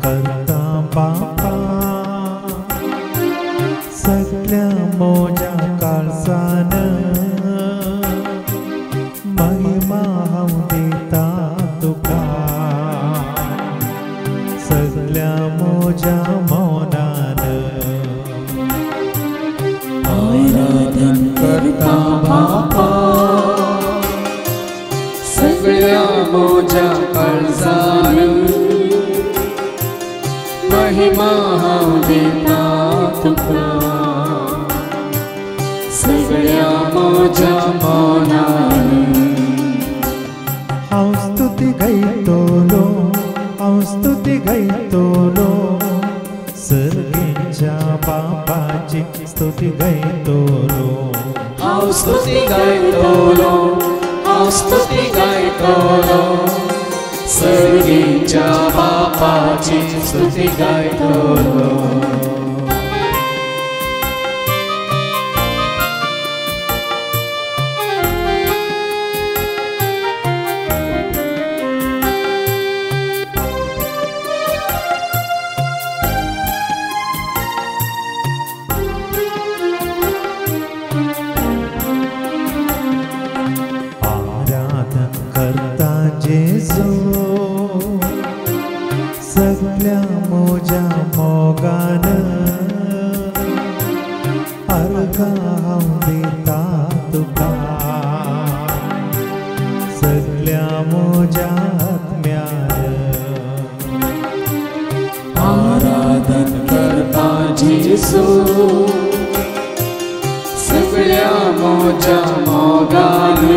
करता बापा सगळ्या मोजा काळसान महिमा हांव दिता तुका सगळ्या मोजा मौनान आराधन करता बापा सगळ्या मोजा काळजान महिमा हांव दिता तुका सगळ्या मोजा मौनान हांव स्तुती गायतलो हांव स्तुती गायतलो सर्गेच्या बापाची स्तुती गायतलो हांव स्तुती गायतलो हांव स्तुती गायतलो सर्गीच्या बापाची स्तुती गायतलो करता जेजू सगळ्या मोजा मोगान अर्घा हांव दिता तुका सगळ्या मोजा आत्म्यान आराधन करता जेजू सगळ्या मोजा मोगान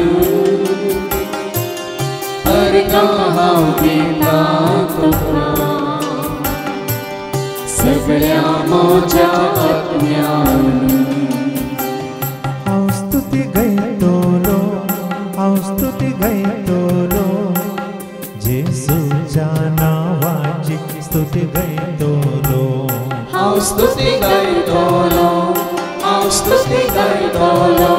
हांव दिता तुका सगळ्या मोजा आत्म्यान हांव स्तुती गायतलो हांव स्तुती गायतलो जेजूच्या नावाची स्तुती गायतलो हांव स्तुती गायतलो हांव स्तुती गायतलो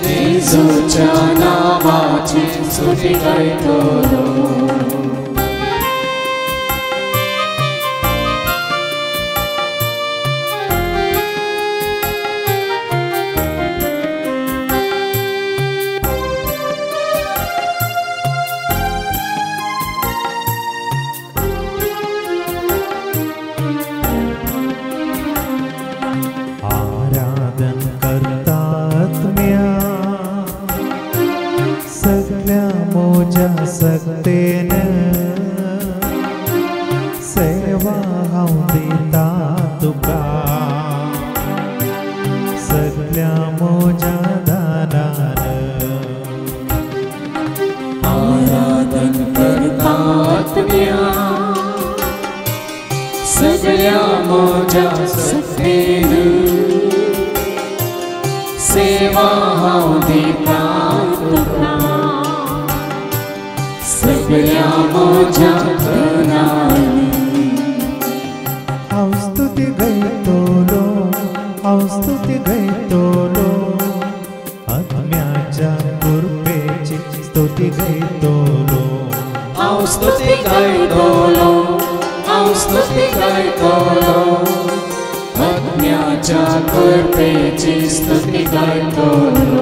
जेजूच्या नावाची स्तुती गायतलो आराधन करता आत्म्या सगळ्या मोजा सक्तेन सेवा हांव दिता तुका सगळ्या मोजा दानान आराधन करता आत्म्या सगळ्या मोजा सक्तेन सेवा हांव दिता तुका सगळ्या मोजा धनान हांव स्तुती गायतलो हांव स्तुती गायतलो आत्म्याच्या कृपेची स्तुती गायतलो हांव स्तुती गायतलो हांव स्तुती गायतलो आत्म्याच्या कृपेची स्तुती गायतलो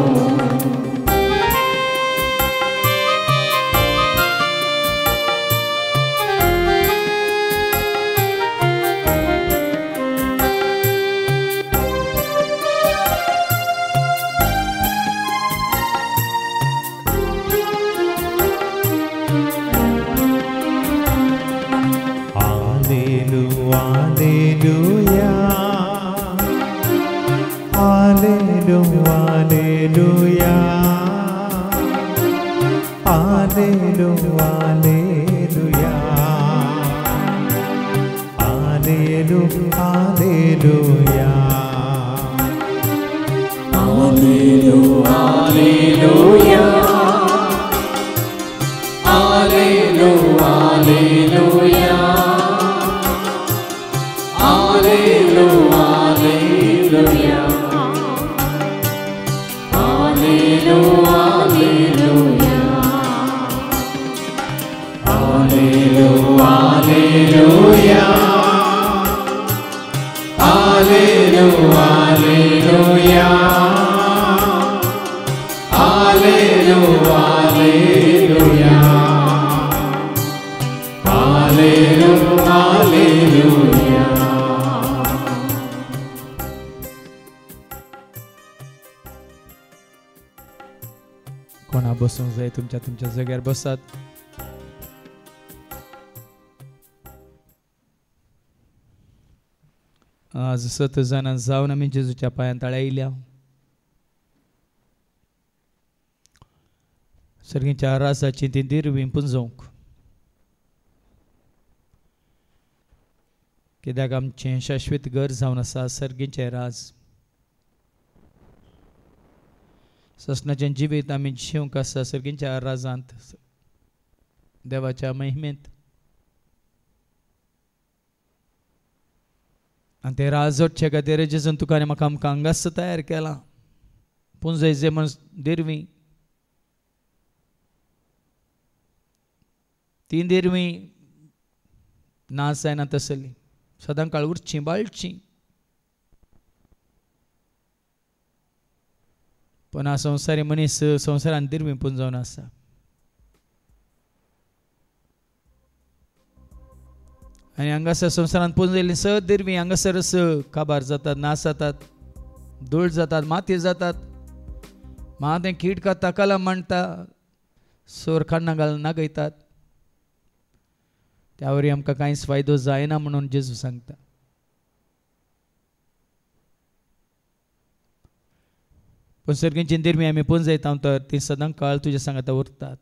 Alleluia, Alleluia, Alleluia, Alleluia, Alleluia, Alleluia, Alleluia, Alleluia, Alleluia, Alleluia, Alleluia, Alleluia, Alleluia, Alleluia. Alleluia. Alleluia. Alleluia. Alleluia. Alleluia. कोणा बसूंक जाय तुमच्या तुमच्या जाग्यार बसात. आज 7 जाणां जावन आमी जेजूच्या पांयां ताळ्या येयल्या. सर्गीच्या रासाची ती दिरवी पुंजोवंक, कित्याक आमचें शाश्वत घर जावन आसा सर्गीचें राज. ससनाचें जिवीत आमी जिवंक आसा सर्गीच्या राजांत, देवाच्या महिमेंत. आनी ते राज जोडचे खातीर जेजून तुका आनी म्हाका आमकां हांगास तयार केलां. पुंजय जे म्हण दिरवी, ती दिरवी नास जायना तसली, सदां काळ उरची बाळची. पण हा संवसारी मनीस संवसारान दिरवी पुंजोवन आसा. आनी हांगासर संवसारान पुंजयल्ली सद दिरवी हांगासरच काबार जातात, नास जातात, धूळ जातात, माती जातात. मातें कीड ताकाला मांडटा, सोर खाण्णां घालून नागयतात. त्या वरी आमकां कांयच फायदो जायना म्हणून जेजू सांगता. पण सर्गीची दिरवी आमी पुंजयता तर ती सदां काळ तुज्या सांगाता उरतात.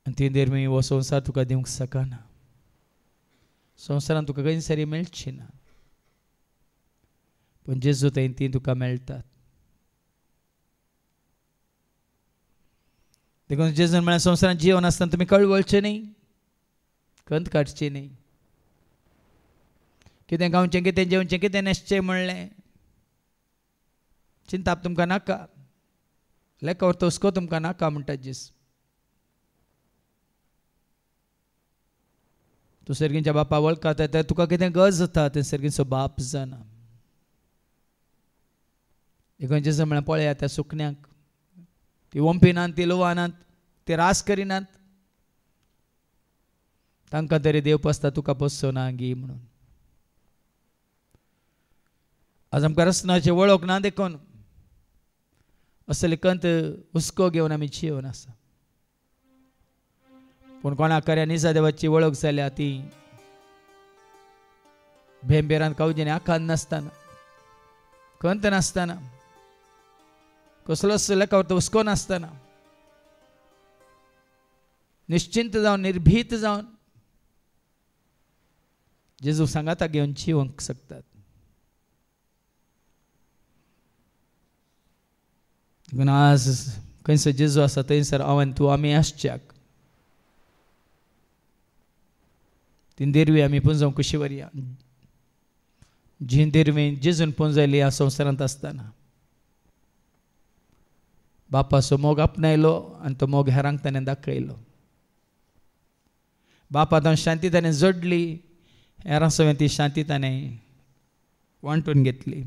आनी ती दिरवी हो संवसार तुका दिवंक शकना. संवसारान तुका खंय सरी मेळची ना, पण जेजू थंय ती तुका मेळटात. देखून जेजून म्हळ्यार संवसारान जिवन आसतना तुमी कळवळचे न्ही, खंत काडची न्ही. कितें गावचें, कितें जेवचें, कितें न्हेसचें म्हणलें चिंताप तुमकां नाका. लेका व्हरता हुस्को तुमकां नाका म्हणटा जेजू. तूं सर्गीच्या बापा वळखता तर तुका कितें गरज जाता तें सर्गीचो बाप जाणा. देखून जेजू म्हळ्यार पळया त्या सुकण्यांक, ती वंपिनात, ती लोवानात, ती रास करिनात. तांकां तरी देव पोसता, तुका पोसचो ना गी म्हणून. आज आमकां रसनाची वळख ना देखून असले कंत हुस्को घेवन आमी जिवन आसा. पूण कोणाक खऱ्या निजा देवाची वळख जाल्या ती भेंबेरान कावजीने आखान नासतना, कंत नासतना, कसलोच लेखावर हुस्को नासतना निश्चिंत जावन निर्भीत जावन जेजू सांगाता घेवन जिवंक शकतात. आज खंयसर जेजू आसा थंयसर हांवें तूं आमी आसच्याक ती दिरवी आमी पुंजोवंक कशी वरया. जी दिरवी जेजून पुंजयली ह्या संवसारांत आसतना बापाचो मोग आपणायलो आनी तो मोग हेरांक ताणें दाखयलो. बापा ताणें शांती ताणें जोडली, हेरां सगळें ती शांती ताणें वांटून घेतली.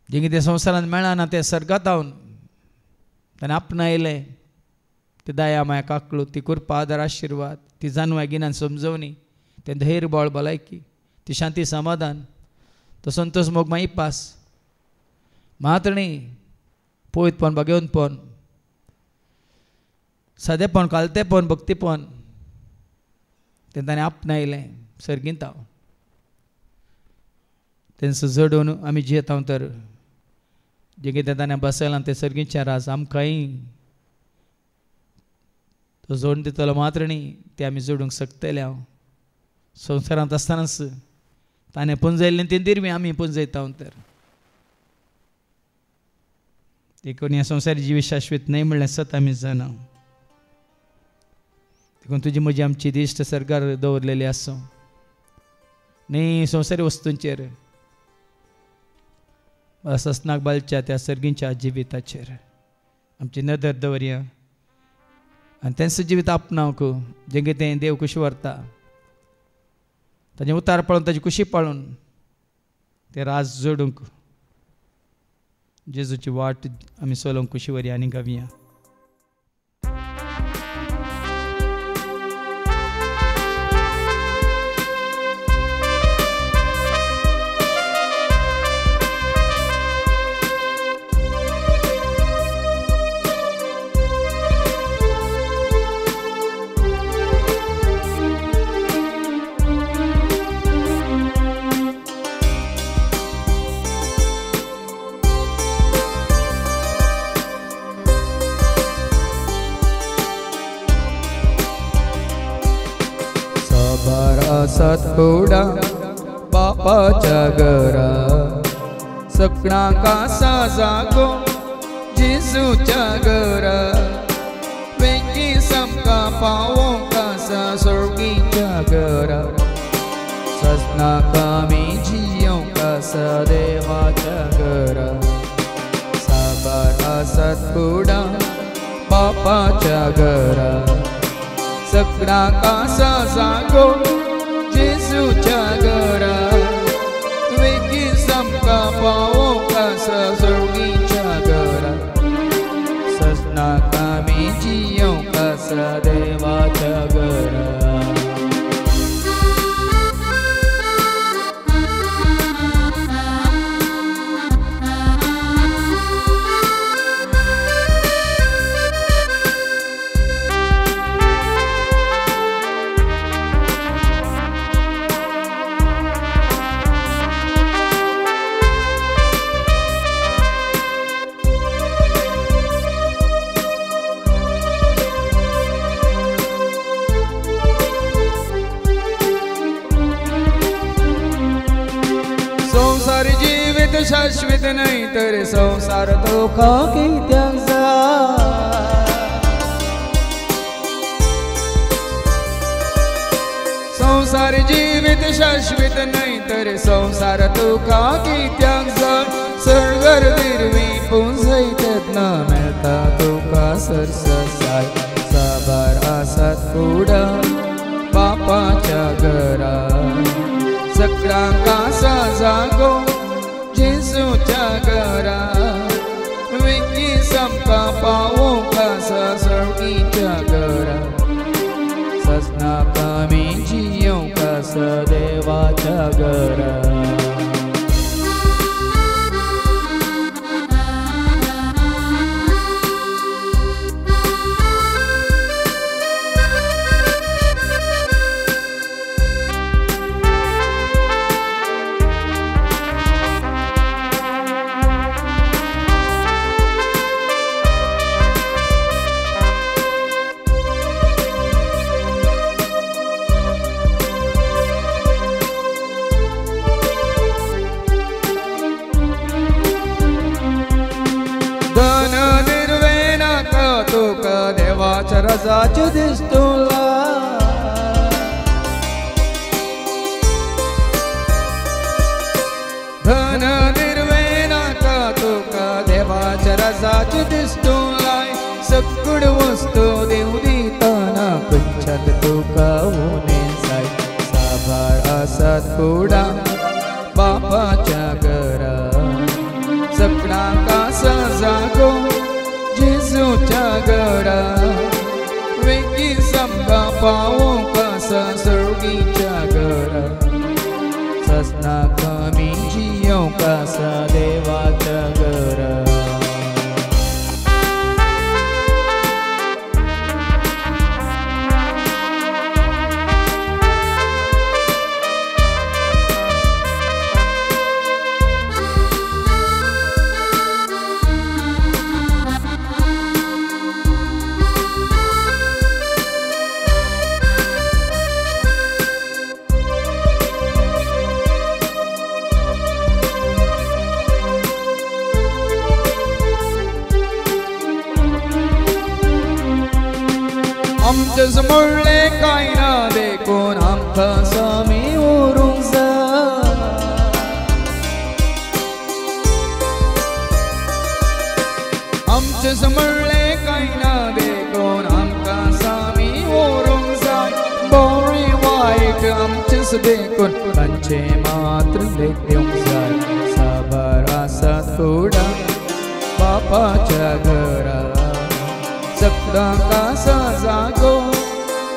जें कितें संवसारांत मेळना तें सर्गात हांवन ताणें आपणायलें. ती दया माया काकळू, ती कृपा आदार आशिर्वाद, ती जाणवाय गिन्यान समजवणी, तें धैर्य बळ भलायकी, ती शांती समाधान, तो संतोष मोग माईपास, मातणी, पवित्रपण, भाग्यवंतपण, सादेपण, कालतेपण, भक्तीपण तें ताणें आपणायलें सर्गींत हांव. तेंचो जडोवन आमी जियेता तर जें कितें ताणें बसयलां तें सर्गीचें राज आमकांय तो जोडून दितलो. मात्रणी तें आमी जोडूंक शकतले. हांव संवसारांत आसतनाच ताणें पुंजयल्लें ती दिरवी आमी पुंजयता तर देखून ह्या संवसारी जिवी शाश्वत न्हय म्हणलें सत आमी जाणा. देखून तुजी म्हजी आमची दिश्ट सरकार दवरलेली आसूं न्ही संवसारी वस्तूंचेर, ससनाक बालच्या त्या सर्गीच्या जिविताचेर आमची नदर दवरया. आनी तेंच जिवीत आपणावंक जेंगे तें देव खुशी व्हरता ताजें उतार पळोवन ताजी खुशी पळोवन तें राज जोडूंक जेजूची वाट आमी चलोवंक खुशी व्हरया आनी गावया. सतपुडा बापाच्या घरा सगळ्यांका साजागो जेजूच्या घरा वेगी समका पावोंक आसा सोर्गीच्या घरा ससनाका आमी जियोंक आसा देवाच्या घरा साबार सतपुडा बापाच्या घरा सगळ्यांका साजागो जेजूच्या घरा वेगी समका पावोंक आसा सोर्गीच्या घरा ससनाका आमी जियोंक आसा देवाच्या घरा. संसार जीवित शाश्वत नाही तर संसार तो कित्याक जाय. संसार जीवित शाश्वत नाही तर संसार तुका कित्याक जाय. सरगर दिरवी पुंजय तेदना मेळटा तुका सरससाय. साबार आसात फुडा बापाच्या घरा सगळ्यांका साजागो जेजूच्या घरा वेगी समका पावोंक आसा सोर्गीच्या घरा ससनाका आमी जियोंक आसा देवाच्या घरा. धन निर्वे नाका तुका देवाच्या रजाचे दिसतुला. धन निर्वे नाका तुका देवाच्या रजाचे दिसतुलाय. सगळ वस्तू देव दिताना खंयच्यात तुका उणे जाय. साबार आसात फुडा बापाच्या घरा सगळ्यांका साजागो जेजूच्या घरा वेगी समका पावोंक आसा सोर्गीच्या घरा ससनाका आमी जियोंक आसा देवाच्या घरा. आमचे समोरले कांय ना देखून आमकां सामी उरूंक जाय. आमचे समोरले कांय ना देखून आमकां वापस देखून तांचे मात्र लेख दिवंक जाय साबार आसा थोडा बापाच्या घरा सगळ्यांक आसा जागो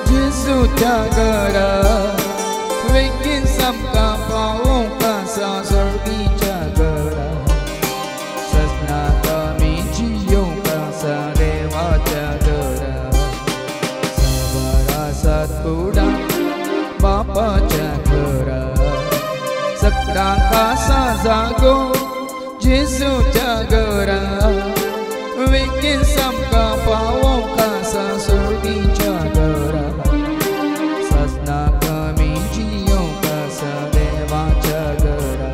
जेजूच्या घरा बेगीन सामका पावोंक आसा स्वर्गीच्या घरा सजनाक आमी जियोंक आसा देवाच्या घरा साबार आसा थोडा बापाच्या घरा सगळ्यांक आसा जागो जेजूच्या घरा बेगीन सामका पावोंक आसा स्वर्गीच्या घरा सजनाक आमी जियोंक आसा देवाच्या घरा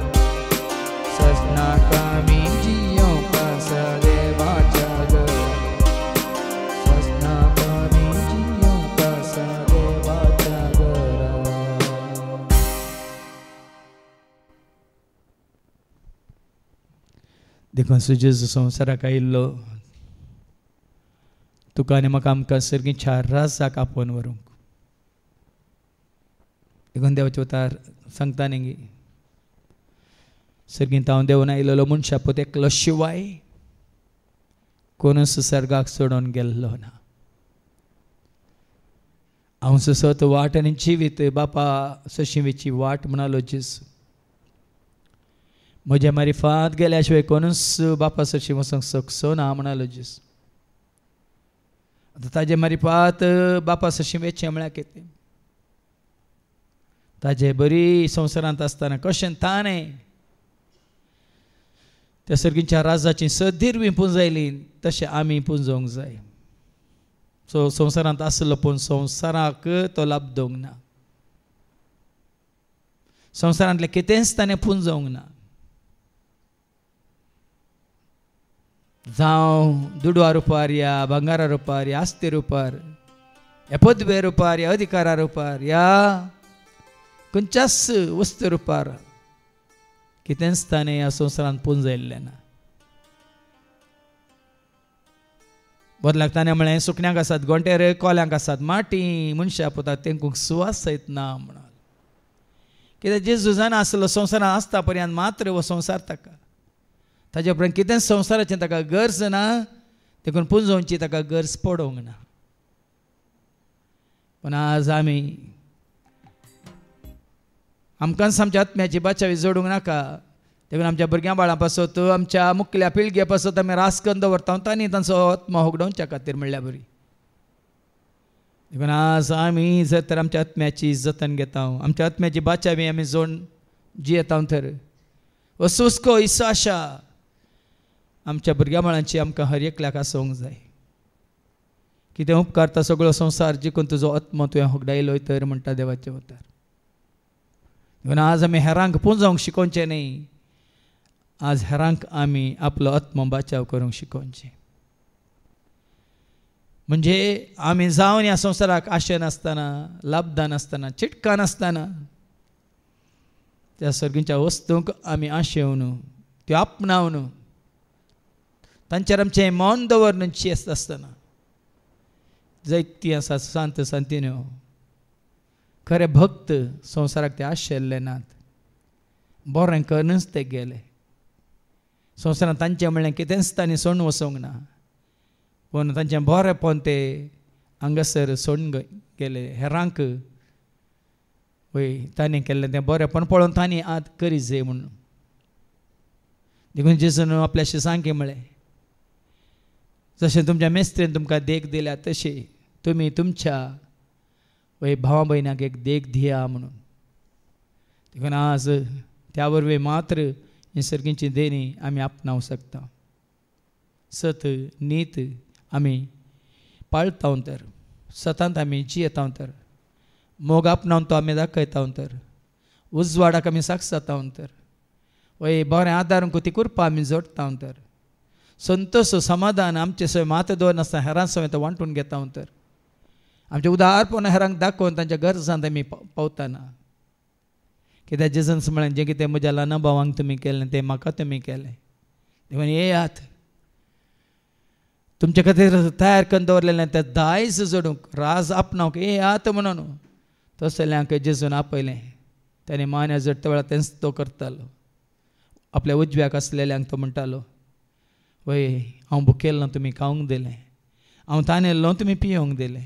सजनाक आमी जियोंक आसा देवाच्या घरा सजनाक आमी जियोंक आसा देवाच्या घरा. देखून जेजू संवसाराक आयिल्लो तुका आनी म्हाका आमकां सर्गीच्या राजाक आपोवन व्हरूंक. देखून देवाचे उतार सांगता न्ही सर्गींत हांव देंवन आयिल्लो मनशा पोत एकलो शिवाय कोणूच सर्गाक सोडून गेल्लो ना. हांव सत वाट आनी जिवीत बापा सशिवेची वाट म्हणालो जेजू. म्हज्या मारिफात गेल्या शिवाय कोणूच बापा सशी वचूंक शकचो ना म्हणालो जेजू. आतां ताजे मारिफात बापा सशी वेचें म्हळ्यार कितें ताजे बरी संवसारांत आसतना कशें ताणें त्या सर्गीच्या राजाची सदीर पुंजयली तशें आमी पुंजोवंक जाय. सो संवसारांत आसलो पूण संवसाराक तो लाभ दिवंक ना. संवसारांतलें कितेंच ताणें पुंजोवंक ना. जावं दुडवा रुपार या भांगारा रुपार या आस्ते रुपार या पदवे रुपार या अधिकारा रुपार या खंयच्याच वस्तू रुपार कितेंच ताणें ह्या संवसारांत पुंजयल्लें ना. बदलाक ताणें म्हळें सुकण्यांक आसात गोंटेर कोल्यांक आसात माटी मनशां पोतात तेंकूंक सुवास येतना म्हणून. कित्याक जेजू जाणा आसलो संवसारांत आसता पर्यंत मात्र हो संवसार ताका ताजे उपरांत कितेंच संवसाराचें ताका गरज ना. देखून पुंजोवची ताका गरज पडोवंक ना. पूण आज आमी आमकांच आमच्या आत्म्याची बाचावी जोडूंक नाका. देखून आमच्या भुरग्यां बाळां पासत आमच्या मुखल्या पिळगे पासत आमी रासकन दवरता तांणी तांचो आत्मा होगडोवच्या खातीर म्हणल्यार बरी. देखून आज आमी जर तर आमच्या आत्म्याची जतन घेता आमच्या आत्म्याची बाचावी आमी जोड जियेता तर वसूस्को इस्सो आशा आमच्या भुरग्यां बाळांची आमकां हर एकल्याक आसोवंक जाय. कितें उपकार तो सगळो संवसार जिखून तुजो आत्मो तुवें होगडायलो तर म्हणटा देवाचे उतार. देखून आज आमी हेरांक पुंजोवंक शिकोवचें न्ही. आज हेरांक आमी आपलो आत्मो बाचाव करूंक शिकोवचें. म्हणजे आमी जावन ह्या संवसाराक आशे नासतना लाभदान आसतना चिटका नासतना त्या सर्गीच्या वस्तूंक आमी आशेवन त्यो आपणावन तांचेर आमचें मौन दवरून चेस्त आसतना जायतीं आसा सांत सांतिन्यो खरे भक्त संवसाराक ते आशेल्ले नात. बरें करूनच ते गेले. संवसारांत तांचें म्हणलें कितेंच तांणी सोडून वचोंक ना. पूण तांचें बरेंपण ते हांगासर सोडून गेले. हेरांक वय तांणी केल्लें तें बरेंपण पळोवन तांणी आत करी जाय म्हणून. देखून जेजून आपल्याशी सांगे म्हळें जशें तुमच्या मेस्त्रेन तुमकां देख दिल्या तशी तुमी तुमच्या वय भावा भयणाक एक देख दिया म्हणून. देखून आज त्या वरवीं मात्र ही सर्गीची देणी आमी आपणावंक शकता. सत नीत आमी पाळता तर सतांत आमी जियेता तर मोग आपणावन तो आमी दाखयता तर उजवाडाक आमी साक्षाता तर वय बरें आदारूंक ती कुरपा आमी जोडता तर संतोश समाधान आमचे सवय मात दवर नासता हेरां सवय तो वांटून घेता तर आमचे उदारपण हेरांक दाखोवन तांच्या गरजांत आमी पावतना. कित्याक जेजून म्हळें जें कितें म्हज्या ल्हान भावांक तुमी केलें तें म्हाका तुमी केलें. देखून येयात तुमचे खातीर तयार करून दवरलेलें तें दायज जोडूंक राज आपणावंक येयात म्हणून तसल्यांक जेजून आपयलें. त्याने मान्या जडता वेळा तेच तो करतालो. आपल्या उजव्याक असलेल्यांक तो म्हणटालो, वय हांव भुकेल ना तुमी खावंक दिलें, हांव तानेल्लो तुमी पियोंक दिलें,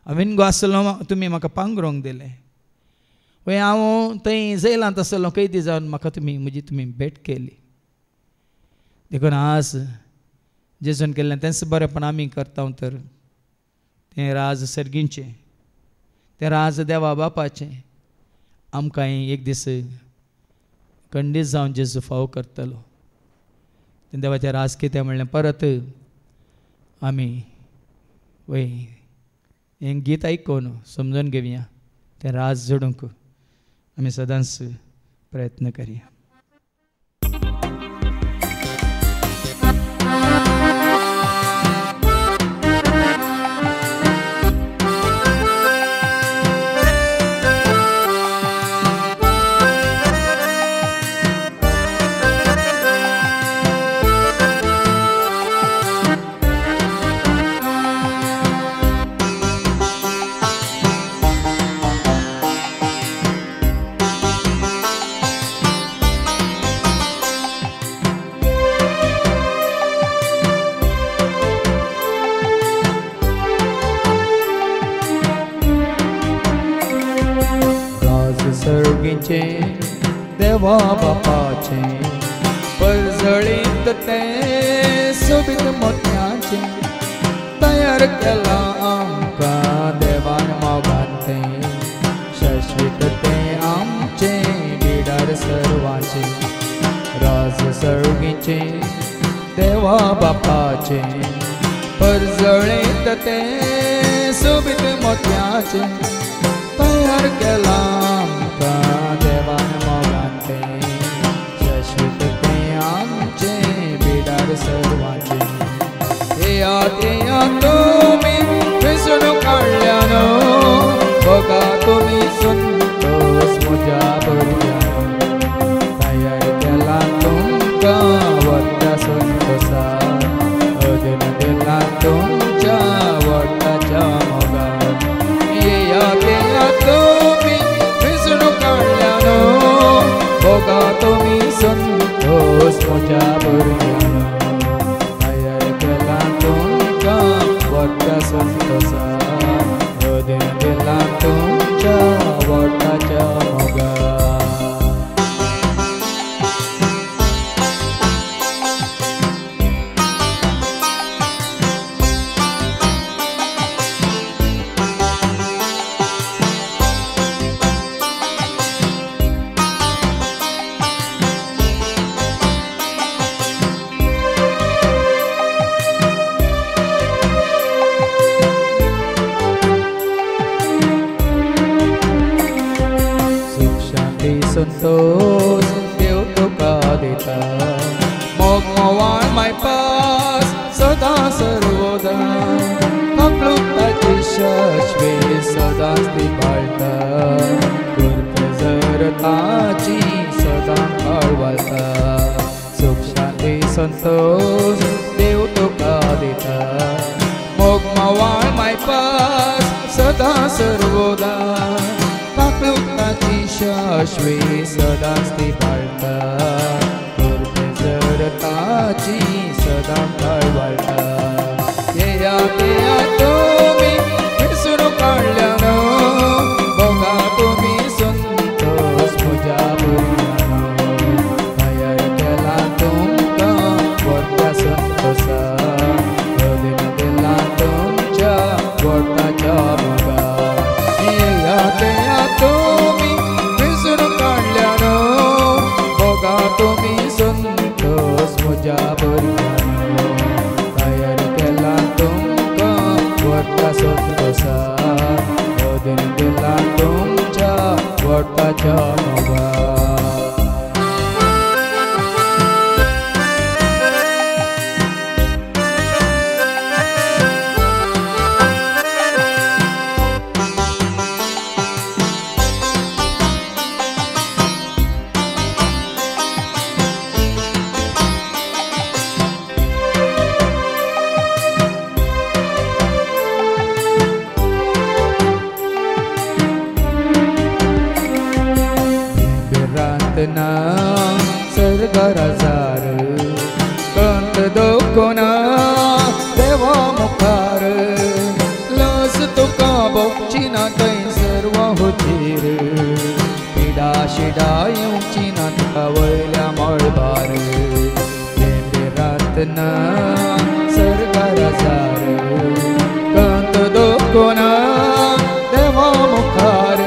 हांवें गो आसलो तुमी म्हाका पांगरोंक दिलें, वय हांव थंय जेलांत आसलो कैदी जावन म्हाका तुमी भेट केली. देखून आज जेजून केल्लें तेंच बरेंपण आमी करता तर तें राज सर्गींचें, तें राज देवा बापाचें आमकां एक दीस खंडीत जावन जेजू फावो करतलो. तें देवाचें राज कितें म्हणलें परत आमी वय हें गीत आयकून समजून घेवया. तें राज जोडूंक आमी सदांच प्रयत्न करया. देवा बापाचे परजळीत तें सोबीत मोत्याचें तयार केला आमकां देवान मोगान तें शाश्वीत तें आमचें बिडार सर्वांचें. राज सर्गीचें देवा बापाचें परजळीत तें सोबीत मोत्याचें तयार केला आमकां देवान मोगान तें शाश्वीत तें आमचें बिडार सर्वांचें. येयात येयात तुमी वेंचून काडल्यानो बघा तुमी संतोष म्हज्या भुरग्यांनो. तयार केला तुमकां व्हडल्या संतोषान अदन दिला तुमच्या व्हडल्याच्या मोगान. येयात येयात तुमी वेंचून काडल्यानो बघा तुमी संतोष म्हज्या भुरग्यांनो. तयार केला तुमकां व्हडल्या संतोषान अदन दिला तुमच्या व्हडल्याच्या मोगान. संतोष देव तुका दिता मोग मोवाळ मायपास सदां सर्वदा काकलुताची शाश्वी सदांच ती बाळटा करता जर ताची सदां कळवळटा. सुख शांती संतोष देव तुका दिता मोग मोवाळ मायपास सदां सर्वदा काकलुताची शाश्वी सदांच ती बाळटा करते जर ताची सदां कळवळटा. येयात येयात तुमी वेंचून काडल्यानो बघा तुमी संतोष म्हज्या भुरग्यांनो. तयार केला तुमकां व्हडल्या संतोषान अदन दिला तुमच्या व्हडल्याच्या मोगान. येयात येयात तुमी वेंचून काडल्यानो बघा तुमी हुजीर पिडा शिडा येवची नाटका वयल्या मळबार रातना सरकार जार कंत दोकोन देवा मुखार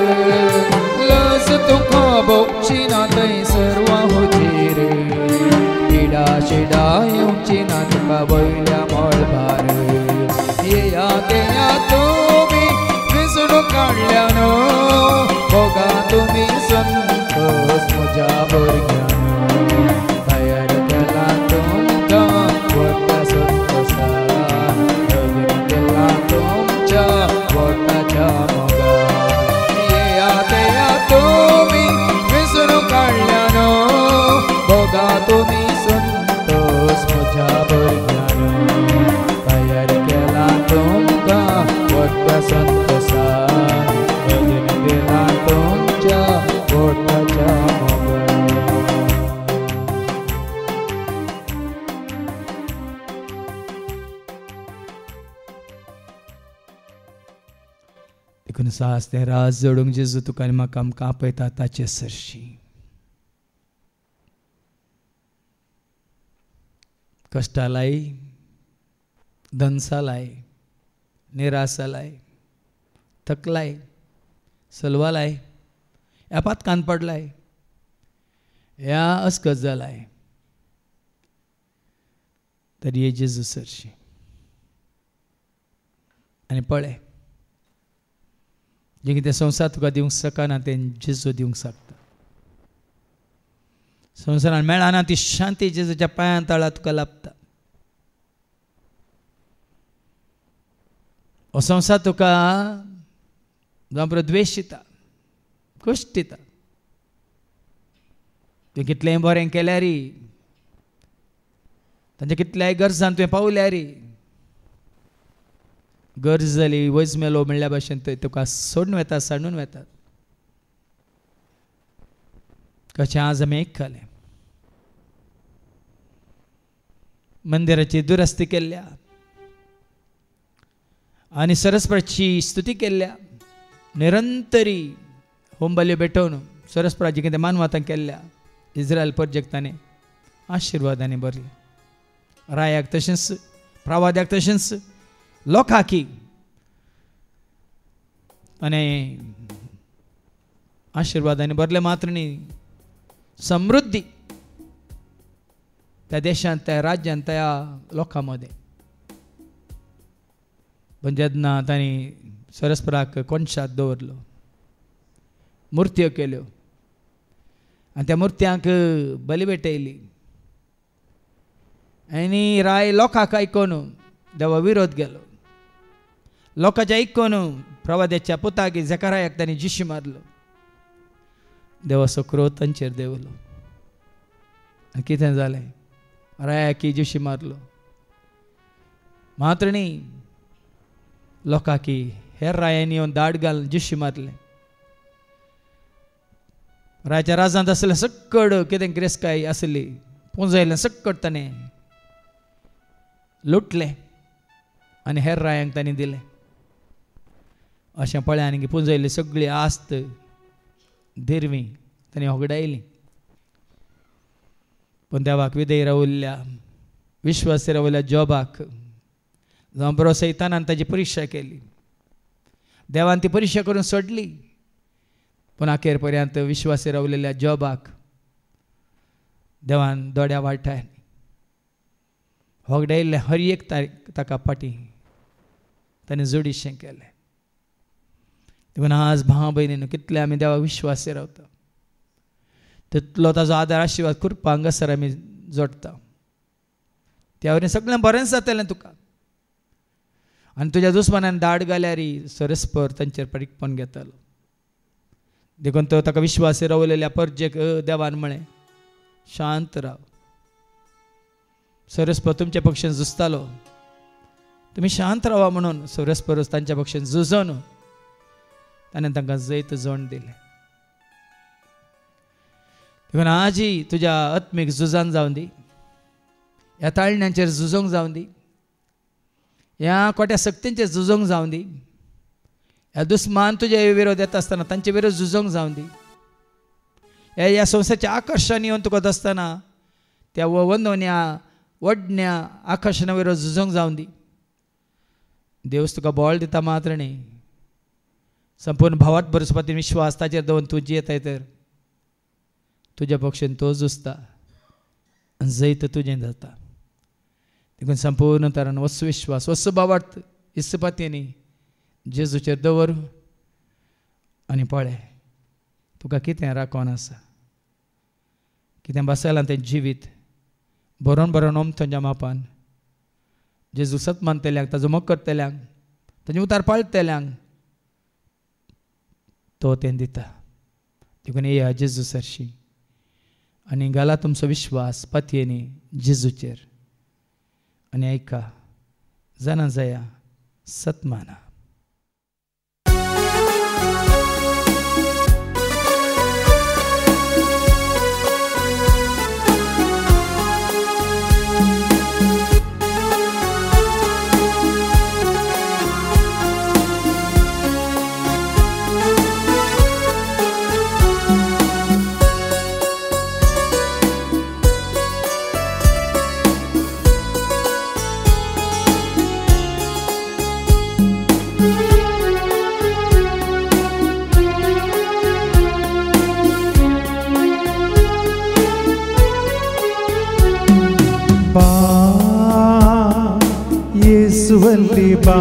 लस तुका भोगची ना थंय सर्व हुजीर पिडा शिडा येवची नाटका वयल्या मळबार येया तेया तुमी विसरून काडल्या न्हू भोगा तुमी संतोष म्हज्या भुरग्यान तयार केला तुमकां व्हडल्या संतोषान रगीन केला तुमच्या व्हडल्याच्या मोगान येया तेया तुमी विसरून काडल्या न्हू भोगा तुमी संतोष म्हज्या भुरग्यान तयार केला तुमकां व्हडल्या संतोषान रगीन केला तुमच्या व्हडल्याच्या मोगान देखून सास तें रास जोडूंक जेजू तुका आनी म्हाका आमकां आपयता ताचे सरशी कश्टालाई दनसालाई निरासालाई थकलाई सलवालाई यापात कान पडलाय या अस्कत जालाय तर ये जेजू सरशी आनी पळय जे कितें संवसार तुका दिवंक शकना तें जेजू दिवंक शकता संवसारान मेळना ती शांती जेजूच्या पांयां तळा तुका लाभता हो संवसार तुका जावं बरो द्वेश दिता खुश दिता तुवें कितलेंय बरें केल्यारी तांच्या कितल्याय गरजान तुवें पावल्यारी गरज जाली वयस मेलो म्हणल्या भाशेन थंय तुका सोडून वेता सांडून वेतात कशें आज आमी आयकले मंदिराची दुरस्ती केल्ल्या आनी सरस्वतीची स्तुती केल्ल्या निरंतरी होमबल्यो भेटोवन सरस्वताची कितें मानवतां केल्ल्या इस्रायल प्रोजेक्टांनी आशिर्वादांनी भरले रायाक तशेंच प्रवाद्याक तशेंच लोकाकी आनी आशिर्वादांनी भरले मात्र न्ही समृद्धी त्या देशांत त्या राज्यांत त्या लोकां मदें पण जेन्ना तांणी सरस्वराक कोणशात दवरलो मुर्त्यो केल्यो आनी त्या मुर्त्यांक बली भेटयली आनी राय लोकांक आयकोन देवा विरोध केलो लोकांचे आयकोन प्रवाद्याच्या पुताक झकरायाक तांणी जिशी मारलो देवाचो क्रोध तांचेर देंवलो आनी कितें जालें रायाकी जिशी मारलो मात्र न्ही लोकांकी हेर रायांनी येवन दाड घालून जिशी मारले रायाच्या राजांत आसले सक्कड कितें गिरेस्काय आसली पुंजयलें सक्कड ताणें लुटलें आनी हेर रायांक तांणी दिलें अशें पळय आनी पुंजयली सगळी आस्त धिरवी तांणी होगडायली पूण देवाक विधेय रावल्ल्या विश्वासी रावल्ल्या जॉबाक जावं बरो सैतानान ताची परिक्षा केली देवान ती परिक्षा करून सोडली पूण अखेर पर्यंत विश्वासी रावलेल्या जॉबाक देवान दोड्या वाटान होगडायल्ले हर एक ताका पाटी ताणें जोडीशें केलें देखून आज भाव भयणीन कितले आमी देवाक विश्वासी रावता तितलो ताजो आदार आशिर्वाद कृपा हांगासर आमी जोडटा त्या वरवीं सगळें बरेंच जातलें तुका आनी तुज्या दुस्मानान दाड घाल्यारी सरस्पर तांचेर परीकपण घेतलो देखून तो ताका विश्वासी रावलेल्या परजेक देवान म्हळें शांत राव सरस्पर तुमच्या पक्षान झुजतालो तुमी शांत रावा म्हणून सरस्पर तांच्या पक्षान झुजोन ताणें तांकां जैत जोड दिलें देखून आजी तुज्या आत्मीक झुजान जावन दी ह्या ताळण्यांचेर झुजोंक जावन दी ह्या कोट्या सक्तींचेर झुजोंक जावन दी ह्या दुस्मान तुझ्या विरोध येत असताना तांचे विरोध झुजोंक जावन दी. ह्या संवसाराचें आकर्शण येवन तुका आसतना त्या वंदवण्या वडण्या आकर्शणा विरोध झुजोंक जावन दी. देवस तुका बळ दिता मात्र न्ही, संपूर्ण भावात बरोवपाती विश्वास ताचेर दवरून तूं जियेताय तर तुज्या पक्षान तो झुजता आनी जैत तुजें जाता. देखून संपूर्ण तरान वस्सू विश्वास वस्सू भावार्थ इस्पातींनी जेजूचेर दवर आनी पळय तुका कितें राखोन आसा, कितें बसयलां तें जिवीत बरोवन बरोवन ओमथोंच्या मापान जेजू सत मानतल्यांक, ताजो मोग करतल्यांक, ताजे उतार पाळटल्यांक तो तें दिता. देखून येया जेजू सरशी आनी घाला तुमचो विश्वास पतयेनी जेजूचेर आनी आयका जाणा जाया सत माना. ಯೇಸುವಲ್ಲಿ ಬಾ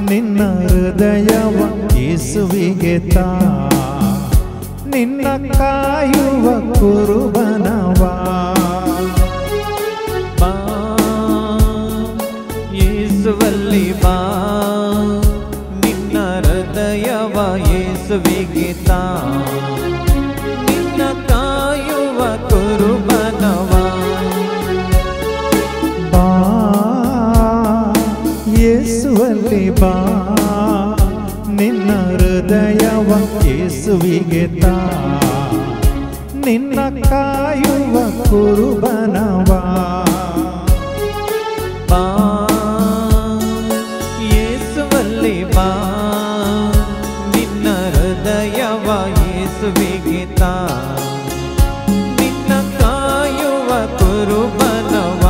ನಿನ್ನ ಹೃದಯವ ಯೇಸುವಿಗೆ ತಾ, ನಿನ್ನ ಕಾಯುವ ಕುರುಬನವ. ಬಾ ಯೇಸುವಲ್ಲಿ ಬಾ ನಿನ್ನ ಹೃದಯವ ಯೇಸುವಿಗೆ ತಾ, ನಿನ್ನ ಕಾಯುವ ಕುರುಬನವ. ಯೇಸುವಲ್ಲಿ ಬಾ ನಿನ್ನ ಹೃದಯವ ಯೇಸುವಿಗೆ ತಾ, ನಿನ್ನ ಕಾಯುವ ಕುರುಬನವ. ಬಾ ಯೇಸುವಲ್ಲಿ ಬಾ ನಿನ್ನ ಹೃದಯವ ಯೇಸುವಿಗೆ ತಾ, ನಿನ್ನ ಕಾಯುವ ಕುರುಬನವ.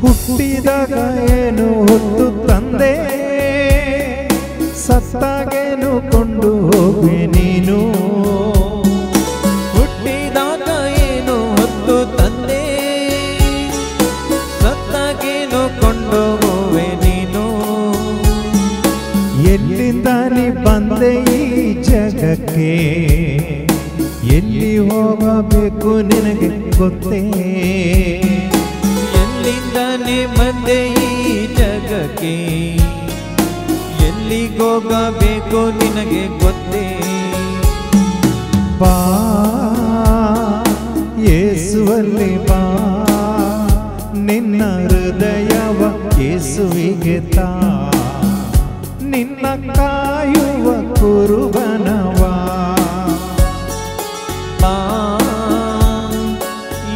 ಹುಟ್ಟಿದಾಗ ಏನು ಹೊತ್ತು ತಂದೆ, ಸತ್ತಾಗೇನು ಕೊಂಡು ಹೋಗುವೆ ನೀನು. ಹುಟ್ಟಿದಾಗ ಏನು ಹೊತ್ತು ತಂದೆ, ಸತ್ತಾಗೇನು ಕೊಂಡು ಹೋಗುವೆ ನೀನು. ಎಲ್ಲಿಂದ ನೀ ಬಂದೆ ಈ ಜಗಕ್ಕೆ, ಎಲ್ಲಿ ಹೋಗಬೇಕು ನಿನಗೆ ಗೊತ್ತೇ. ಎಲ್ಲಿಂದನೇ ಬಂದೆ ಈ ಜಗಕ್ಕೆ, ಎಲ್ಲಿಗೋಗಬೇಕು ನಿನಗೆ ಗೊತ್ತೇ. ಬಾ ಯೇಸುವಲ್ಲಿ ಬಾ ನಿನ್ನ ಹೃದಯವ ಯೇಸುವಿಗೆ ತಾ, ನಿನ್ನ ಕಾಯುವ ಕುರುಬನವ. ಬಾ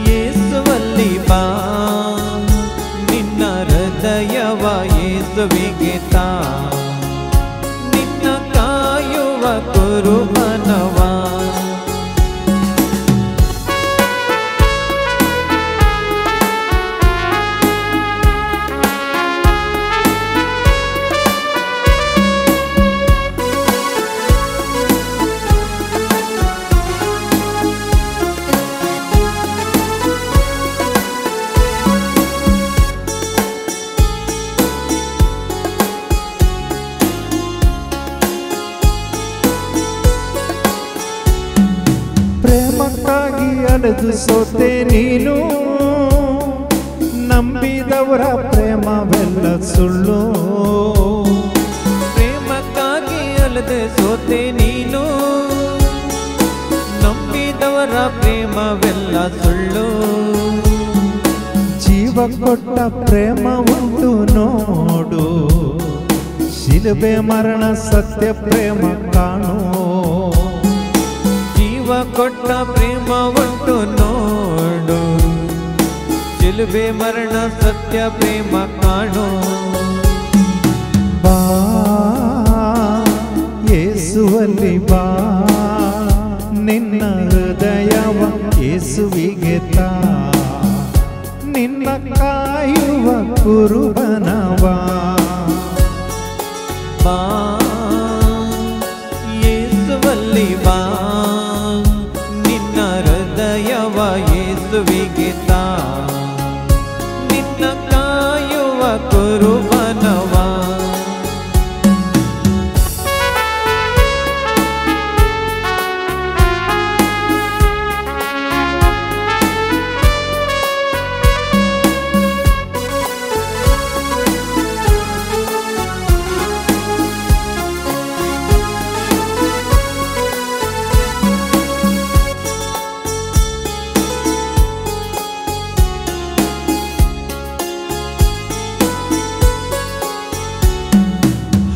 ಯೇಸುವಲ್ಲಿ ಬಾ ನಿನ್ನ ಹೃದಯವ ಯೇಸುವಿಗೆ ತಾ, ನಿನ್ನ ಕಾಯುವ ಕುರುಬನವ. ಪ್ರೇಮಕ್ಕಾಗಿ ಅಲೆದು ಸೋತೆ ನೀನು, ನಂಬಿದವರ ಪ್ರೇಮವೆಲ್ಲ ಸುಳ್ಳು. ಸೋತೆ ನೀನು, ನಂಬಿದವರ ಪ್ರೇಮವೆಲ್ಲ ಸುಳ್ಳು. ಜೀವ ಕೊಟ್ಟ ಪ್ರೇಮ ಉಂಟು ನೋಡು, ಶಿಲುಬೆ ಮರಣ ಸತ್ಯ ಪ್ರೇಮ ಕಾಣು. ಜೀವ ಕೊಟ್ಟ ಪ್ರೇಮ ಉಂಟು ನೋಡು, ಶಿಲುಬೆ ಮರಣ ಸತ್ಯ ಪ್ರೇಮ ಕಾಣು. ಬಾ ಯೇಸುವಲ್ಲಿ ಬಾ, ನಿನ್ನ ಹೃದಯವ ಯೇಸುವಿಗೆ ತಾ, ನಿನ್ನ ಕಾಯುವ ಕುರುಬನವಾ. ಬಾ ಯೇಸುವಲ್ಲಿ ಬಾ, ನಿನ್ನ ಹೃದಯವ ಯೇಸುವಿಗೆ ತಾ, ನಿನ್ನ ಕಾಯುವ ಕುರುಬನವಾ.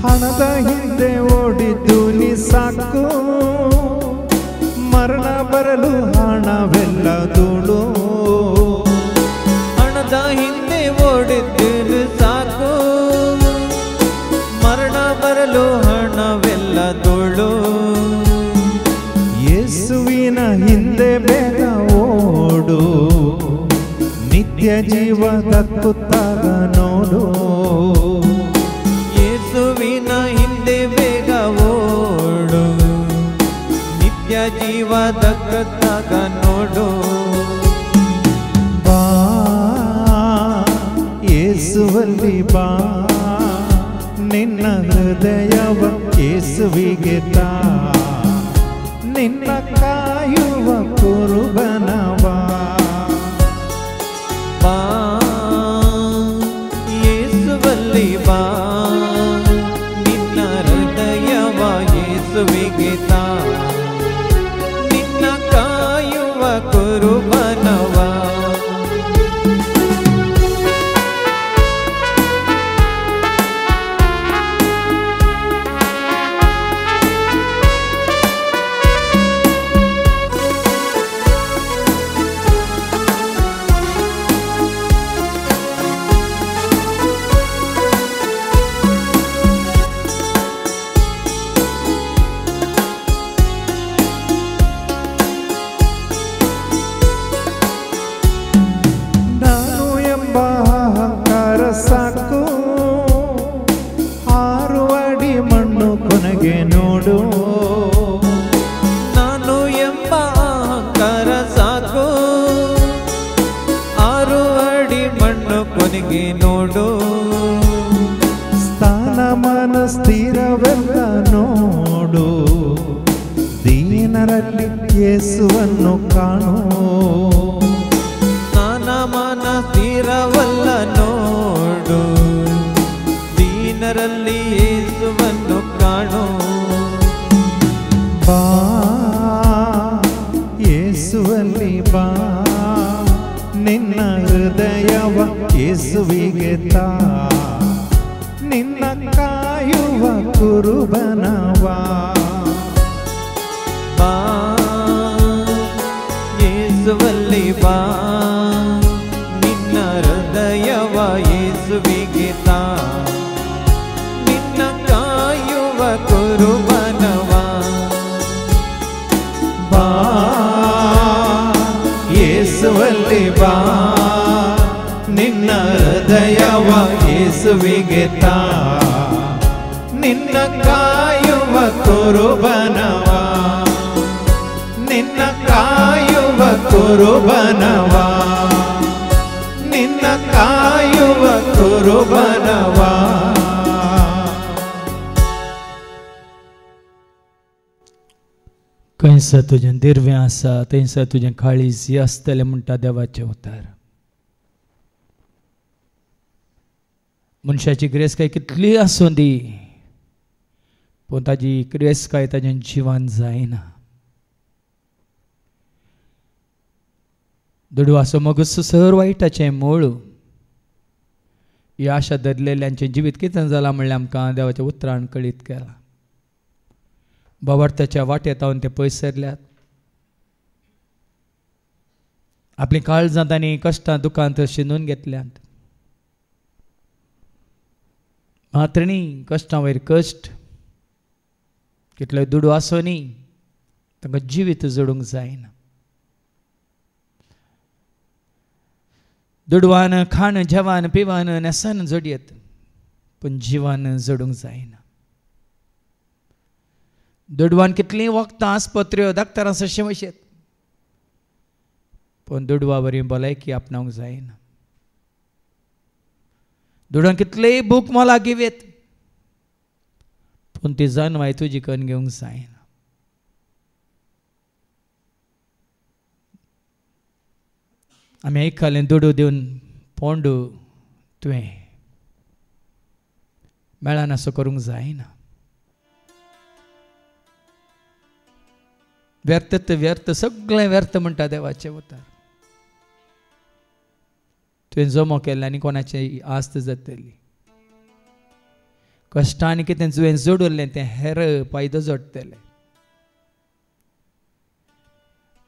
ಹಣದ ಹಿಂದೆ ಓಡಿದ್ದು ನೀ ಸಾಕು, ಮರಣ ಬರಲು ಹಣವೆಲ್ಲ ಧೂಳು. ಹಣದ ಹಿಂದೆ ಓಡಿದ್ದು ಸಾಕು, ಮರಣ ಬರಲು ಹಣವೆಲ್ಲ ಧೂಳು. ಯೇಸುವಿನ ಹಿಂದೆ ಬೇಗ ಓಡು, ನಿತ್ಯ ಜೀವ ದಕ್ಕುತ್ತಾಗ ನೋಡು. ಯೇಸುವಿನ ಹಿಂದೆ ಬೇಗ ಓಡು, ನಿತ್ಯ ಜೀವ ದಕ್ಕತ್ತಾಗ ನೋಡು. ಬಾ ಯೇಸುವಲ್ಲಿ ಬಾ, ನಿನ್ನ ಹೃದಯವ ಯೇಸುವಿಗೆ ತಾ, ನಿನ್ನ ಕಾಯುವ ಕುರುಬನವಾ. ಬಾ ಯೇಸುವಲ್ಲಿ ಬಾ, ನಿನ್ನ ಹೃದಯವ ಯೇಸುವಿಗೆ ತಾ, ನಿನ್ನ ಕಾಯುವ ಕುರುಬನವಾ. ಸಾಕು, 6 ಅಡಿ ಮಣ್ಣು ಕೊನೆಗೆ ನೋಡು. ನಾನು ಎಂಬ ಅಹಂಕಾರ ಸಾಕು, 6 ಅಡಿ ಮಣ್ಣು ಕೊನೆಗೆ ನೋಡು. ಸ್ಥಾನಮಾನ ಸ್ಥಿರವೆಲ್ಲ ನೋಡು, ದೀನರಲ್ಲಿ ಯೇಸುವನ್ನು ಕಾಣು. ಸ್ಥಾನಮಾನ ಸ್ಥಿರವಲ್ಲ ನೋಡು, ದೀನರಲ್ಲಿ ಯೇಸುವನ್ನು ಕಾಣು. ಬಾ ಯೇಸುವಲ್ಲಿ ಬಾ, ನಿನ್ನ ಹೃದಯವ ಯೇಸುವಿಗೆ ತಾ, ನಿನ್ನ ಕಾಯುವ ಕುರುಬನವಾ. ಬಾ ಯೇಸುವಲ್ಲಿ ಬಾ, ನಿನ್ನ ಹೃದಯವ ಯೇಸುವಿಗೆ ತಾ, ನಿನ್ನ ಕಾಯುವ ಕುರುಬನವಾ. ಬಾ ಯೇಸುವಲ್ಲಿ ಬಾ, ನಿನ್ನ ಹೃದಯವ ಯೇಸುವಿಗೆ ತಾ, ನಿನ್ನ ಕಾಯುವ ಕುರುಬನವಾ. ನಿನ್ನ ಕಾಯುವ ಕುರುಬನವಾ, ನಿನ್ನ ಕಾಯುವ ಕುರುಬನವಾ. खंयसर तुजें दिर्वें आसा, थंयसर तुजें काळीज आसतलें म्हणटा देवाचें उतर. मनशाची ग्रेस काय कितली आसूं दी, पूण ताजी क्रियस्काय ताजें जिवान जायना. दुडवाचो मोगस सर वायटाचें मूळ ही आशा धरलेल्यांचें जिवीत कितें जालां म्हणल्यार आमकां देवाच्या उतरान कळीत केलां. बाबार्थाच्या वाटेत तावन ते पयस सरल्यात. आपली काळजां तांणी कश्टां दुखांत शिनून घेतल्यात. मात्र न्ही कश्टां वयर कश्ट कितलोय दुडू आसो न्ही तांकां जिवीत जोडूंक जायना. दुडवान खाण जेवान पिवान नेसान जोडयेत पूण जिवान जोडूंक जायना. दुडवान कितलीं वखदां आस्पत्र्यो दाक्तरां सशें वशेत पूण दुडवा बरी भलायकी आपणावंक जायना. दुडवान कितलेय बूक मोलाक गिवेत पूण ती जानवाय तुजी कन्न घेवंक जायना. आमी आयकलें दुडू दिवन पोंडू तुवें मेळान असो करूंक जायना. व्यर्थ व्यर्थ सगळें व्यर्थ म्हणटा देवाचें उतर. तुवें जमो केल्लें आनी कोणाची आस्त जातली. कश्टांनी कितें तुवें जोडुल्लें तें हेर फायदो जोडटलें.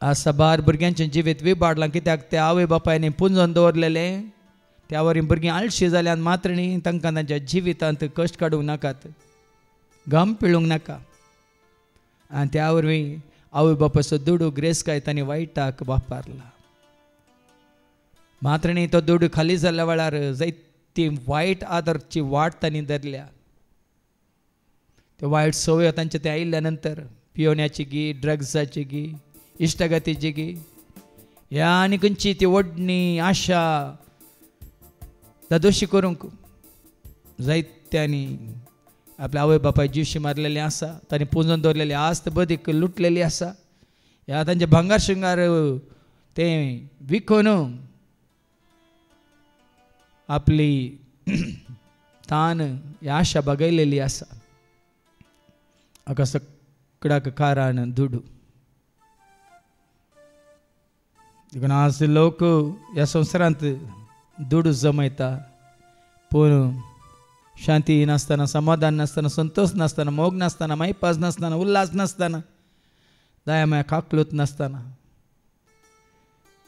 आज साबार भुरग्यांचें जिवीत विबाडलां कित्याक ते आवय बापायनी पुंजोवन दवरलेलें. त्या वरी भुरगीं आळशी जाल्यात मात्र न्ही तांकां तांच्या जिवितांत कश्ट काडूंक नाकात, घाम पिळूंक नाका. आनी त्या वरवीं आवय बापाचो दुडू ग्रेस्काय तांणी वायटाक वापरला. मात्र न्ही तो दुडू खाली जाल्ल्या वेळार जायती वायट आदरची वाट तांणी धरल्या. त्यो वायट सवयो तांचे ते आयिल्ल्या नंतर पियोण्याची गी, ड्रग्साची गी, इश्टगतीची गी, ह्या आनी खंयची ती ओडणी आशा दोशी करूंक जायत्यांनी आपल्या आवय बापाय जीवशी मारलेले आसा. तांणी पुंजोवन दवरलेली आस्त बदीक लुटलेली आसा. ह्या तांचे भांगार शिंगार ते विकून आपली तान ह्या आशा बगयलेली आसा. हाका सगळ्याक कारण दुडू. देखून आज लोक ह्या संवसारांत दुडू जमयता पूण शांती नासतना, समाधान नासतना, संतोष नासतना, मोग नासतना, मायपास नासतना, उल्हास नासतना, दया माया काकलूत नासतना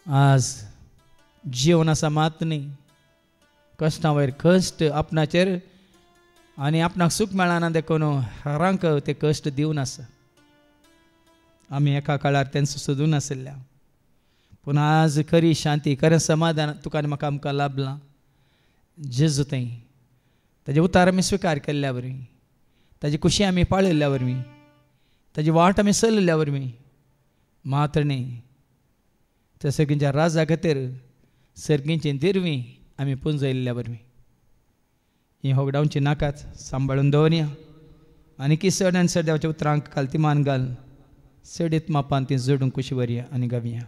आज जीवन आसा मात न्ही कश्टां वयर कश्ट आपणाचेर आनी आपणाक सूख मेळना देखून हेरांक ते कश्ट दिवन आसा. आमी एका काळार तेंचो सोदून नाशिल्ल्या पूण आज खरी शांती, खरें समाधान तुका आनी म्हाका आमकां लाभलां. जेजू थंय ताजे उतार आमी स्विकार केल्ल्या वरवीं, ताजी खुशी आमी पाळिल्ल्या वरवीं, ताजी वाट आमी चलिल्ल्या वरवीं मात्र न्ही त्या सर्गींच्या राजा खातीर सर्गींची दिरवीं आमी पुंजयल्ल्या वरवीं. ही होगडावची नाकात, सांबाळून दवरया आनी की चड आनी चड देवाच्या उतरांक खालती मान घाल, चडीत मापान ती जोडूंक कुशी व्हरया आनी गावया.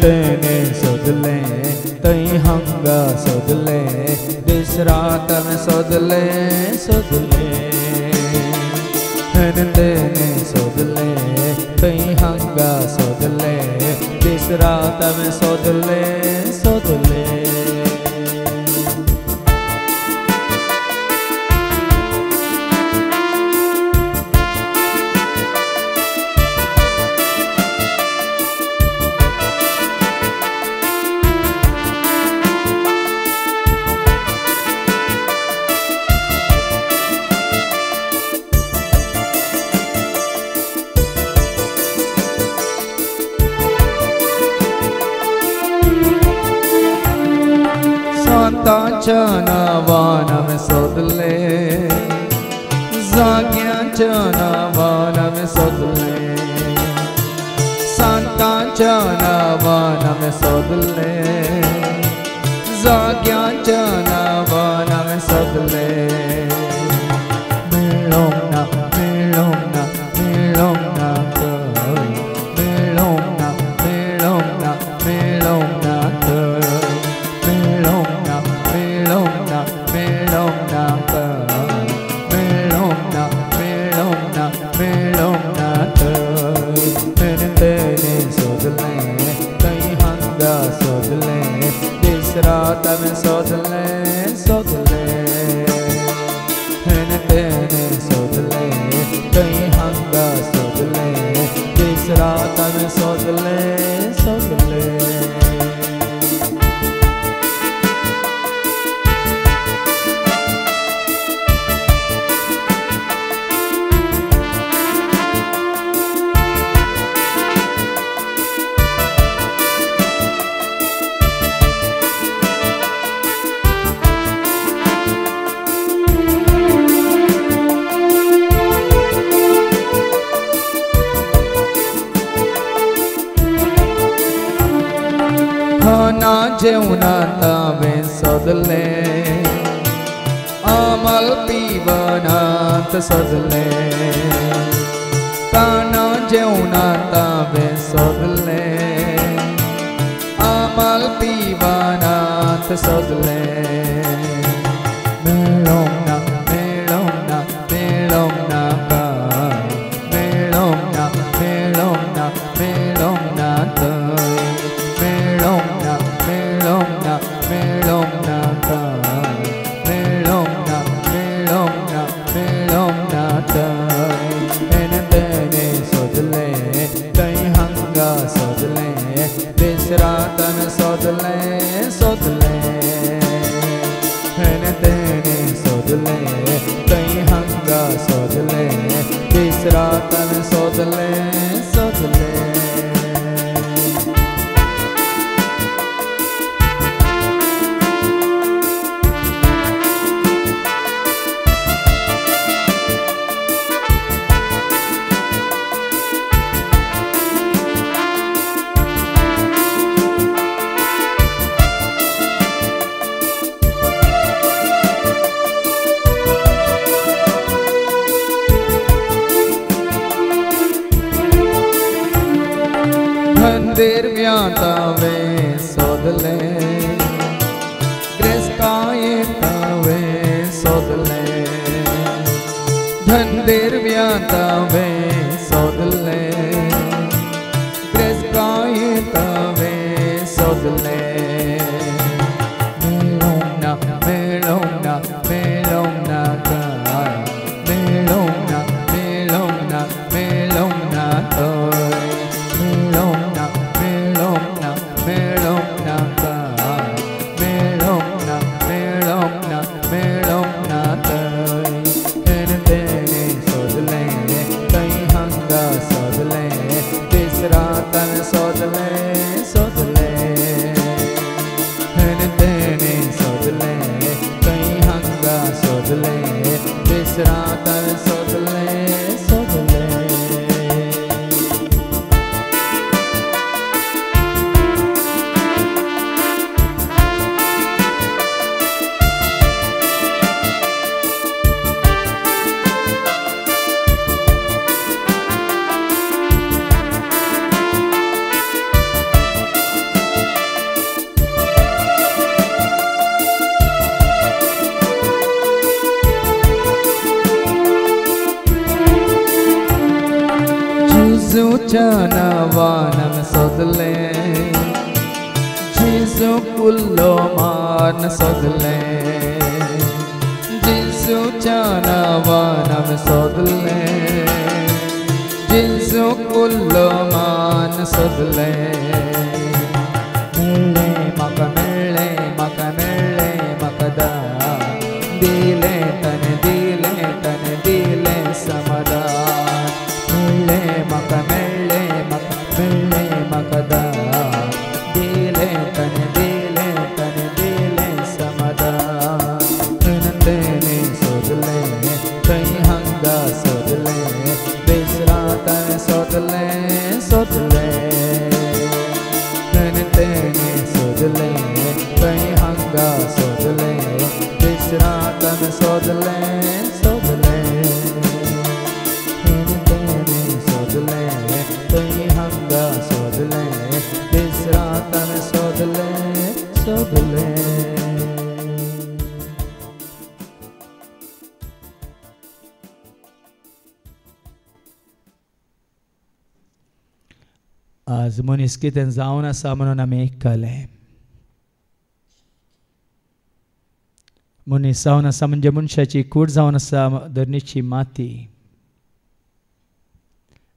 तेने सोदले तई हंगा सोदले दिसरात में सोदले सोदले तेने सोदले तई हंगा सोदले दिसरात में सोदले सोदले. संतांच्या नावान में सोदले, जाग्यांच्या में सोदले जाग्याच्या नावाना में सोदले मिळों ना मिळों ना मिळों ना मिळों ना मिळों ना मिळों ना मिळों ना मिळों ना मिळों ना मिळों ना मिळों ना मिळों ना तेने सोदले कहीं हंगा सोदले रात में सोदले सोदले तेने सोदले कहीं हंगा सोदले जिस रात में सोदले सोदले खाना जेवना तावे सोदले अमल पीवनात सोदले खाना जेवना तावे सोदले अमल पीवनात सोदले मिळों ना मिळों ना मिळों ना मिळों ना मिळों ना मिळों ना मिळों ना मिळों ना मिळों ना मिळों ना मिळों ना मिळों ना तेने सोदले कहीं हंगा सोदले बिसरात में सोदले सोदले तेने सोदले कहीं हंगा सोदले बिसरात में सोदले सोदले मंदिर व्यातावे सोदले कृष्णाये तावे सोदले धंधेर व्यातावे सोदले कृष्णाये तावे सोदले मिळों ना मिळों ना मिळों ना मिळों ना मिळों ना मिळों ना मिळों ना मिळों ना मिळों ना मिळों ना मिळों ना मिळों ना तेने सोदले कहीं हंगा सोदले तीसरा तन सोदले सोदले तेने सोदले कहीं हंगा सोदले तीसरा तन सोदले सोदले Jana vanam sodle Jisu kullo man sodle Jisu jana vanam sodle Jisu kullo man sodle Mille makada Dile tan dile samada Mille makada Dile tan dile samada Nandene sodle Kai hanga sodle Bisrata sodle Nandene सोदले सोदले हिंदेने सोदले तुई हंगा सोदले बिसरातन सोदले सोदले आज मनीस कितें जावन आसा म्हणून आमी आयकले मनीस जावन आसा म्हणजे मनशाची कूड जावन आसा धरणीची माती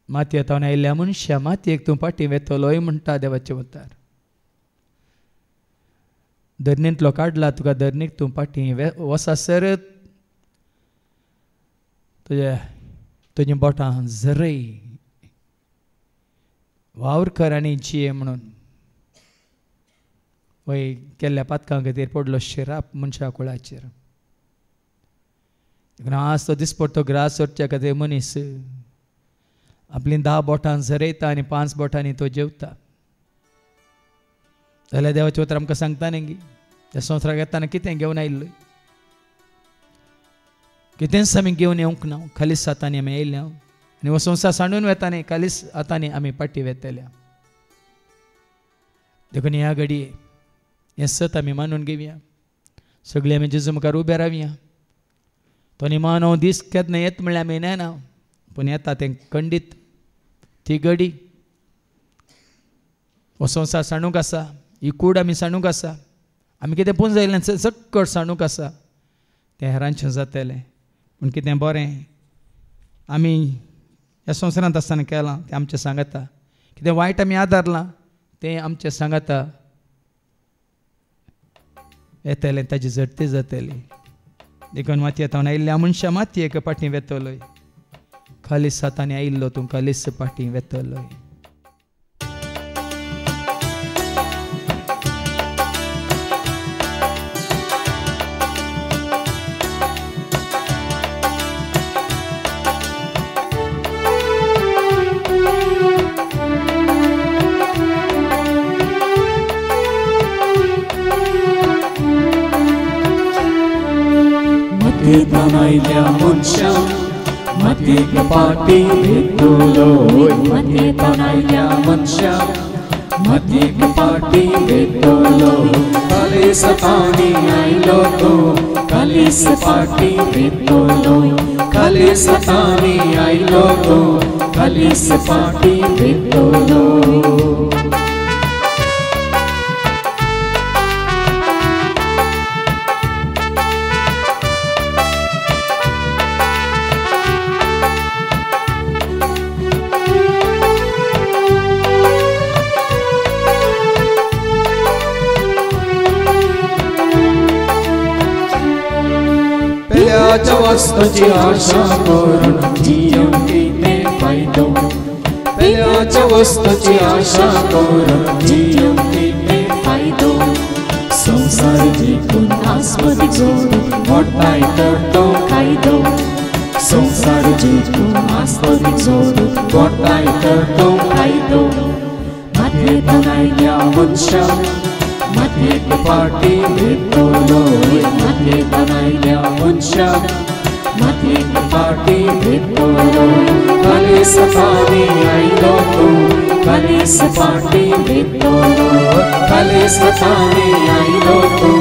माती येतावन आयिल्ल्या मनशा मातयेक तूं फाटीं वेतलोय म्हणटा देवाचे उतार धरणींतलो काडला तुका धरणीक तूं फाटीं वसासर तुज्या बोटां झरय वावर कर आनी जिये म्हणून वय केल्ल्या पातकां खातीर पडलो शिराप मनशा कुळाचेर आज तो दिसपट्टो ग्रास सोडच्या खातीर मनीस आपली 10 बोटां झरयता आनी 5 बोटांनी तो जेवता जाल्यार देवाचे उतर आमकां सांगता न्ही ह्या संवसाराक येताना कितें घेवन आयिल्लो कितेंच आमी घेवन येवंक ना खालीच हातांनी आमी येयल्या आनी हो संवसार सांडून वेतानी खालीच हातांनी आमी पाटी वेतल्या देखून ह्या घडये हें सत आमी मानून घेवया सगळीं आमी जेजू मुखार उबे रावया तो निमान हो दीस केन्ना येत म्हणल्यार आमी येना पूण येता तें खंडीत ती घडी हो संवसार सांडूंक आसा ही कूड आमी सांडूंक आसा आमी कितें पूण जायलें सक्कट सांडूंक आसा तें हेरांचें जातलें पूण कितें बरें आमी ह्या संवसारांत आसतना केलां तें आमचें सांगता कितें वायट आमी आदारलां तें आमचें सांगता येतलें ताजी झडती जातली देखून मातयेंत आयिल्ल्या मनशा मातयेक फाटीं वेतलोय खालीच हातांनी आयिल्लो तूं खालीच फाटीं वेतलोय Maitya Munsha Matik Pati Vituloi Maitya Munsha Matik Pati Vituloi Kali Satani Ailo Tu Kali Pati Vituloi Kali Satani Ailo Tu Kali Pati Vituloi वस्तूची आशा करून जियंकीने फायदो पेल्याच्या वस्तूची आशा करून जियंकीने फायदो संसार जिंकून आस्पदी जोडून मोठाय तर तो कायदो संसार जिंकून आस्पदी जोडून मोठाय तर तो कायदो मातयेंत आयिल्ल्या मनशा मातयेक फाटीं वेतलोय मातयेंत आयिल्ल्या मनशा मातयेक फाटीं वेतलोय खाली सतानी आयलो तूं खाली फाटीं वेतलोय खाली सतानी आयलो तूं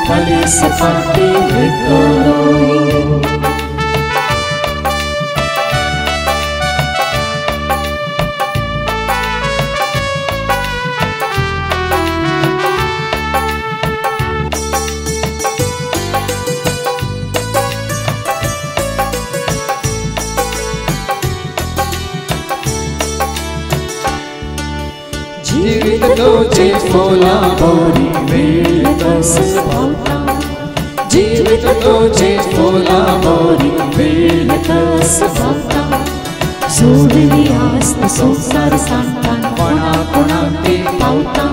खाली फाटीं वेतलोय जीवित तुझे फुला बोरी वेळ कस भावता जीवित तुझे फुला बोरी वेळ कस भावता जोडली आस्त संसार सांगतान कोणा कोणाक ती पावता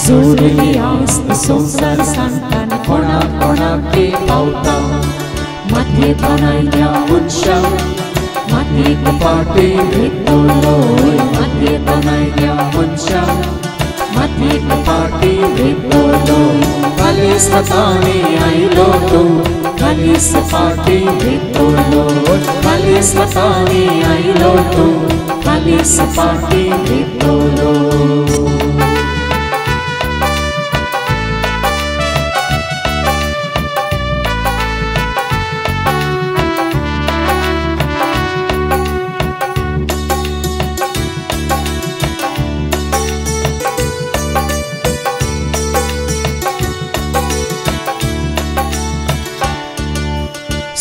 जोडली आस्त संसार सांगतान कोणा कोणाक ती पावता मातयेंत आयिल्ल्या मनशा मातयेक फाटीं वेतलोय मातयेंत आयिल्ल्या मनशा मातयेक फाटीं वेतलोय खाली स्वतानी आयलो तू खाली सपाटी भितरलो खाली स्वतानी आयलो तू खाली सपाटी भितरलो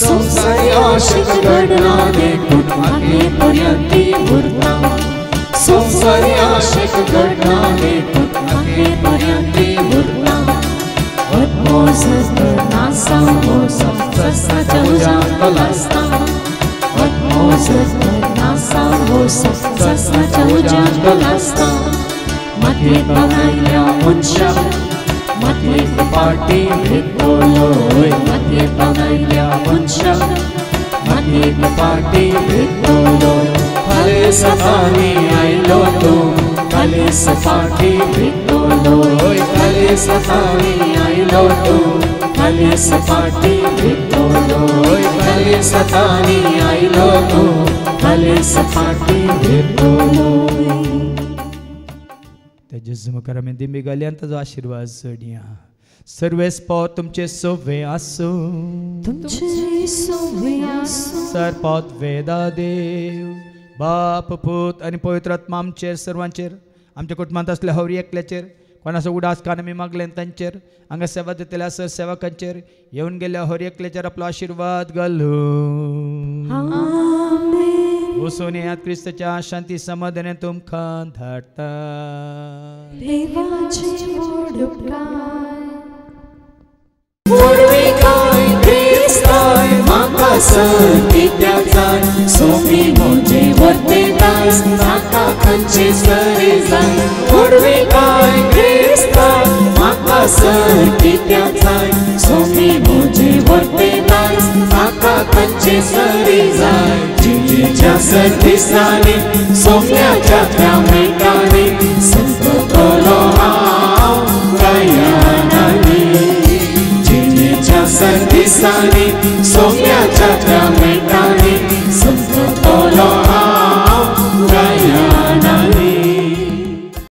संसारी आशिक घडना देखून आखेपर्यंती उरता संसारी आशिक घडना देखून आखेपर्यंती उरता अदमोजत नासा मोसा सस्ताच्या उजात लासता अदमोजत नासा मोसा सस्ताच्या उजात लासता माथे बघायला मनशा माथे पाटी भितरलोय माथे बघायला मनशा माथे पाटी भितरलोय खाली सतानी आयलो तू खाली सपाटी भितरलोय खाली सतानी आयलो तू खाली सपाटी भितरलोय खाली सतानी आयलो तू खाली सपाटी भितरलोय जज्म करा में दिमी गल्यांत जो आशीर्वाद सोडिया सर्वेस पाव तुमचे सोवे आसो तुमचे सोवे आसो सरपात वेदा देव बाप पूत आणि पवित्र आत्मा आमचेर सर्वांचेर आमच्या कुटुंबात असल्या हवरी एकल्याचेर कोणाचो उडास कान आमी मागले तांचेर हांगा सेवा दितल्या सर सेवकांचेर येवन गेल्या हवरी एकल्याचेर आपलो आशीर्वाद घालून आमेन वसोन यात क्रिस्ताच्या शांती समाधान तुमकां धाडटा देवाचे वडुपकार वडविकाय क्रिस्ताय म्हाका संगीत्या जाय सोमी म्हजे वर्तेताय म्हाका खंयचे सरे जाय वडविकाय क्रिस्ताय म्हाका संगीत्या जाय सोमी म्हजे वर्तेताय म्हाका खंयचे सरे जाय जिजेच्या सर्दिसांनी सोम्याच्या त्या मेटांनी संततलो हांव गायनांनी जिजेच्या सर्दिसांनी सोम्याच्या त्या मेटांनी